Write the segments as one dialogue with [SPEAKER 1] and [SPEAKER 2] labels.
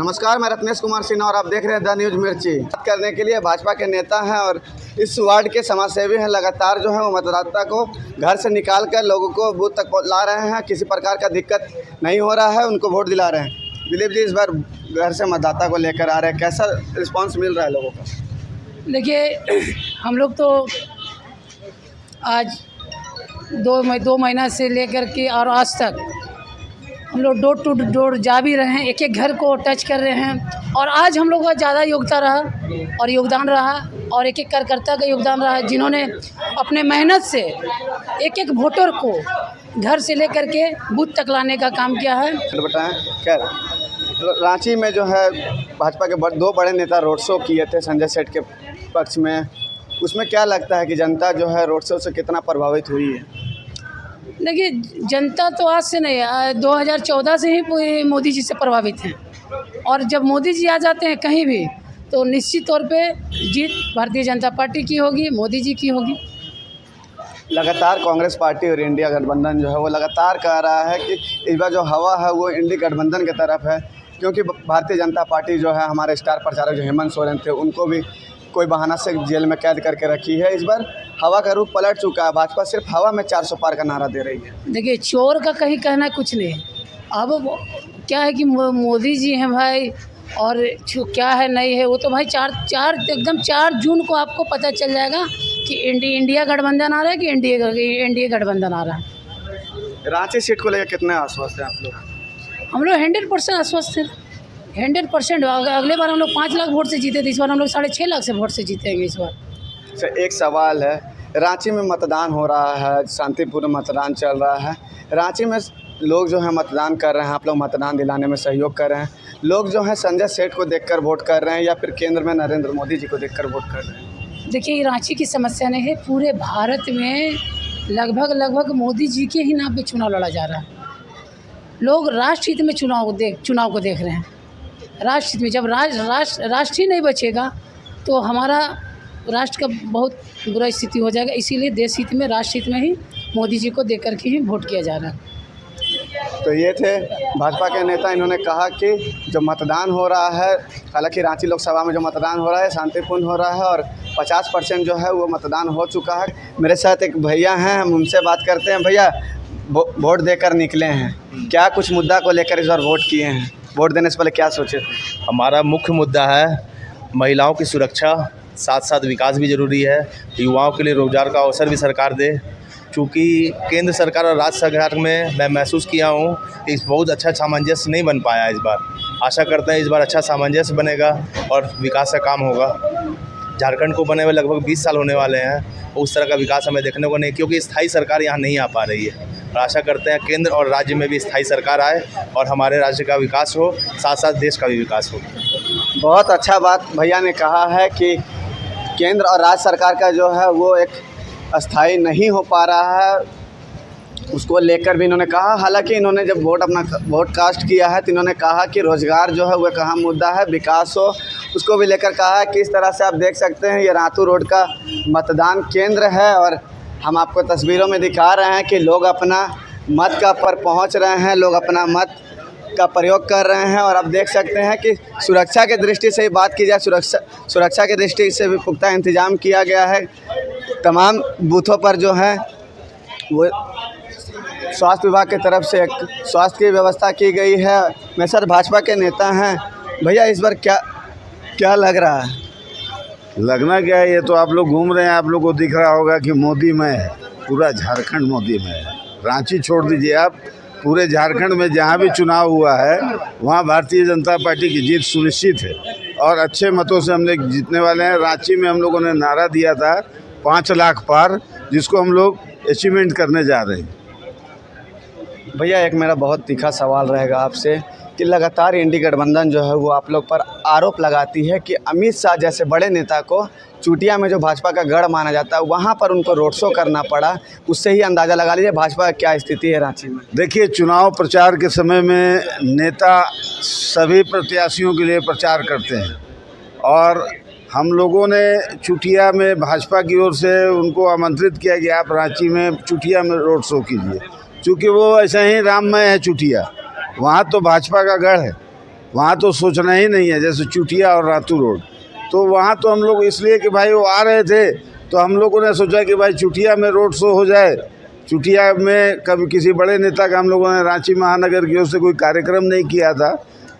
[SPEAKER 1] नमस्कार, मैं रत्नेश कुमार सिन्हा और आप देख रहे हैं द न्यूज़ मिर्ची। बात करने के लिए भाजपा के नेता हैं और इस वार्ड के समाजसेवी हैं। लगातार जो है वो मतदाता को घर से निकाल कर लोगों को बूथ तक ला रहे हैं। किसी प्रकार का दिक्कत नहीं हो रहा है, उनको वोट दिला रहे हैं। दिलीप जी इस बार घर से मतदाता को लेकर आ रहे हैं, कैसा रिस्पॉन्स मिल रहा है लोगों का?
[SPEAKER 2] देखिए, हम लोग तो आज दो महीना से लेकर के और आज तक हम लोग डोर टू डोर जा भी रहे हैं, एक एक घर को टच कर रहे हैं। और आज हम लोग का ज़्यादा योगदान रहा और एक एक कार्यकर्ता का योगदान रहा, जिन्होंने अपने मेहनत से एक एक वोटर को घर से लेकर के बूथ तक लाने का काम किया है।
[SPEAKER 1] बताएं, खैर रांची में जो है भाजपा के दो बड़े नेता रोड शो किए थे संजय सेठ के पक्ष में, उसमें क्या लगता है कि जनता जो है रोड शो से कितना प्रभावित हुई है?
[SPEAKER 2] देखिए, जनता तो आज से नहीं, 2014 से ही मोदी जी से प्रभावित हैं। और जब मोदी जी आ जाते हैं कहीं भी तो निश्चित तौर पे जीत भारतीय जनता पार्टी की होगी, मोदी जी की होगी।
[SPEAKER 1] लगातार कांग्रेस पार्टी और इंडिया गठबंधन जो है वो लगातार कह रहा है कि इस बार जो हवा है वो इंडिया गठबंधन की तरफ है, क्योंकि भारतीय जनता पार्टी जो है हमारे स्टार प्रचारक जो हेमंत सोरेन थे उनको भी कोई बहाना से जेल में कैद करके रखी है। इस बार हवा का रुख पलट चुका है, भाजपा सिर्फ हवा में 400 पार का नारा दे रही है।
[SPEAKER 2] देखिए, चोर का कहीं कहना कुछ नहीं है। अब क्या है कि मोदी जी हैं भाई, और क्या है नहीं है वो तो भाई एकदम 4 जून को आपको पता चल जाएगा कि इंडिया गठबंधन आ रहा है कि इंडिया गठबंधन आ रहा है।
[SPEAKER 1] रांची सीट को लेकर कितने आश्वस्त हैं आप लोग?
[SPEAKER 2] हम लोग 100% आश्वस्त हैं, 100%। अगले बार हम लोग 5 लाख वोट से जीते थे, इस बार हम लोग 6.5 लाख से वोट से जीतेंगे इस बार।
[SPEAKER 1] एक सवाल है, रांची में मतदान हो रहा है, शांतिपूर्ण मतदान चल रहा है। रांची में लोग जो है मतदान कर रहे हैं, आप लोग मतदान दिलाने में सहयोग कर रहे हैं। लोग जो हैं संजय सेठ को देखकर वोट कर रहे हैं या फिर केंद्र में नरेंद्र मोदी जी को देखकर वोट कर रहे हैं?
[SPEAKER 2] देखिए, ये रांची की समस्या नहीं है, पूरे भारत में लगभग मोदी जी के ही नाम पे चुनाव लड़ा जा रहा है। लोग राष्ट्र हित में चुनाव को देख रहे हैं। राष्ट्र हित में जब राष्ट्र ही नहीं बचेगा तो हमारा राष्ट्र का बहुत बुरा स्थिति हो जाएगा। इसीलिए देश हित में, राष्ट्र हित में ही मोदी जी को देख कर के ही वोट किया जा रहा है।
[SPEAKER 1] तो ये थे भाजपा के नेता। इन्होंने कहा कि जो मतदान हो रहा है, हालांकि रांची लोकसभा में जो मतदान हो रहा है शांतिपूर्ण हो रहा है और 50% जो है वो मतदान हो चुका है। मेरे साथ एक भैया हैं, हम उनसे बात करते हैं। भैया, वोट देकर निकले हैं, क्या कुछ मुद्दा को लेकर इस बार वोट किए हैं? वोट देने से पहले क्या सोचे थे?
[SPEAKER 3] हमारा मुख्य मुद्दा है महिलाओं की सुरक्षा, साथ साथ विकास भी ज़रूरी है। युवाओं के लिए रोज़गार का अवसर भी सरकार दे। चूँकि केंद्र सरकार और राज्य सरकार में मैं महसूस किया हूँ कि बहुत अच्छा सामंजस्य नहीं बन पाया इस बार। आशा करते हैं इस बार अच्छा सामंजस्य बनेगा और विकास का काम होगा। झारखंड को बने हुए लगभग 20 साल होने वाले हैं, उस तरह का विकास हमें देखने को नहीं, क्योंकि स्थायी सरकार यहाँ नहीं आ पा रही है। और आशा करते हैं केंद्र और राज्य में भी स्थायी सरकार आए और हमारे राज्य का विकास हो, साथ साथ देश का भी विकास हो।
[SPEAKER 1] बहुत अच्छा बात भैया ने कहा है कि केंद्र और राज्य सरकार का जो है वो एक अस्थाई नहीं हो पा रहा है, उसको लेकर भी इन्होंने कहा। हालांकि इन्होंने जब अपना वोट कास्ट किया है तो इन्होंने कहा कि रोज़गार जो है वह कहाँ मुद्दा है, विकास हो, उसको भी लेकर कहा है। किस तरह से आप देख सकते हैं ये रातू रोड का मतदान केंद्र है और हम आपको तस्वीरों में दिखा रहे हैं कि लोग अपना मत का पर पहुँच रहे हैं, लोग अपना मत का प्रयोग कर रहे हैं। और आप देख सकते हैं कि सुरक्षा के दृष्टि से ही बात की जाए, सुरक्षा के दृष्टि से भी पुख्ता इंतजाम किया गया है। तमाम बूथों पर जो है वो स्वास्थ्य विभाग की तरफ से एक स्वास्थ्य की व्यवस्था की गई है। मैं सर भाजपा के नेता हैं, भैया इस बार क्या लग रहा है?
[SPEAKER 4] लगना क्या है, ये तो आप लोग घूम रहे हैं, आप लोग को दिख रहा होगा कि मोदी में है, पूरा झारखंड मोदी में है। रांची छोड़ दीजिए आप, पूरे झारखंड में जहाँ भी चुनाव हुआ है वहाँ भारतीय जनता पार्टी की जीत सुनिश्चित है और अच्छे मतों से हम लोग जीतने वाले हैं। रांची में हम लोगों ने नारा दिया था 5 लाख पार, जिसको हम लोग अचीवमेंट करने जा रहे हैं।
[SPEAKER 1] भैया, एक मेरा बहुत तीखा सवाल रहेगा आपसे कि लगातार इंडी गठबंधन जो है वो आप लोग पर आरोप लगाती है कि अमित शाह जैसे बड़े नेता को चूटिया में जो भाजपा का गढ़ माना जाता है वहाँ पर उनको रोड शो करना पड़ा। उससे ही अंदाज़ा लगा लीजिए भाजपा का क्या स्थिति है रांची में।
[SPEAKER 4] देखिए, चुनाव प्रचार के समय में नेता सभी प्रत्याशियों के लिए प्रचार करते हैं और हम लोगों ने चूटिया में भाजपा की ओर से उनको आमंत्रित किया कि आप रांची में चूटिया में रोड शो कीजिए, चूँकि वो ऐसा ही राममय है चूटिया, वहाँ तो भाजपा का गढ़ है। वहाँ तो सोचना ही नहीं है। जैसे चुटिया और रातू रोड, तो वहाँ तो हम लोग इसलिए कि भाई वो आ रहे थे तो हम लोगों ने सोचा कि भाई चुटिया में रोड शो हो जाए। चुटिया में कभी किसी बड़े नेता का हम लोगों ने रांची महानगर की ओर से कोई कार्यक्रम नहीं किया था,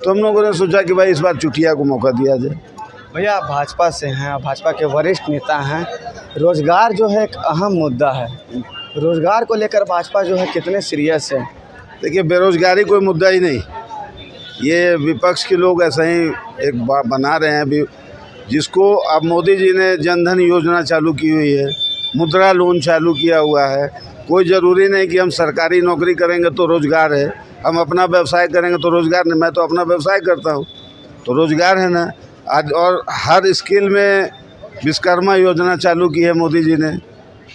[SPEAKER 4] तो हम लोगों ने सोचा कि भाई इस बार चुटिया को मौका दिया जाए।
[SPEAKER 1] भैया आप भाजपा से हैं, भाजपा के वरिष्ठ नेता हैं, रोज़गार जो है एक अहम मुद्दा है, रोज़गार को लेकर भाजपा जो है कितने सीरियस है?
[SPEAKER 4] देखिए, बेरोजगारी कोई मुद्दा ही नहीं, ये विपक्ष के लोग ऐसा ही एक बना रहे हैं अभी। जिसको अब मोदी जी ने जनधन योजना चालू की हुई है, मुद्रा लोन चालू किया हुआ है। कोई ज़रूरी नहीं कि हम सरकारी नौकरी करेंगे तो रोज़गार है, हम अपना व्यवसाय करेंगे तो रोज़गार नहीं। मैं तो अपना व्यवसाय करता हूँ तो रोज़गार है ना आज। और हर स्किल में विश्वकर्मा योजना चालू की है मोदी जी ने,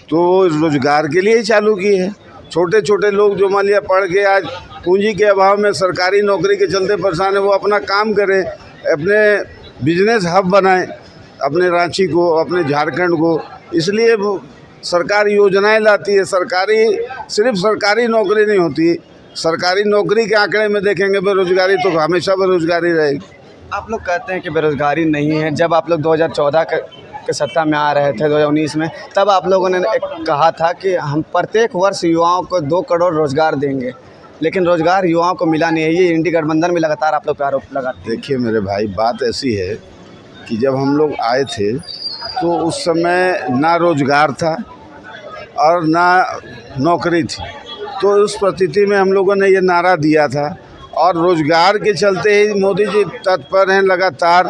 [SPEAKER 4] तो रोज़गार के लिए ही चालू की है। छोटे छोटे लोग जो मान लिया पढ़ के आज पूंजी के अभाव में सरकारी नौकरी के चलते परेशान है, वो अपना काम करें, अपने बिजनेस हब बनाएं, अपने रांची को, अपने झारखंड को। इसलिए वो सरकार योजनाएं लाती है। सिर्फ सरकारी नौकरी नहीं होती, सरकारी नौकरी के आंकड़े में देखेंगे बेरोजगारी तो हमेशा बेरोजगारी रहेगी।
[SPEAKER 1] आप लोग कहते हैं कि बेरोज़गारी नहीं है। जब आप लोग 2014 के सत्ता में आ रहे थे 2019 में, तब आप लोगों ने कहा था कि हम प्रत्येक वर्ष युवाओं को 2 करोड़ रोज़गार देंगे, लेकिन रोज़गार युवाओं को मिला नहीं है। ये इंडी गठबंधन में लगातार आप लोग पे आरोप लगाते हैं।
[SPEAKER 4] देखिए मेरे भाई, बात ऐसी है कि जब हम लोग आए थे तो उस समय ना रोज़गार था और ना नौकरी थी, तो उस परिस्थिति में हम लोगों ने ये नारा दिया था। और रोज़गार के चलते ही मोदी जी तत्पर हैं, लगातार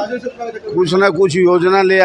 [SPEAKER 4] कुछ ना कुछ योजना ले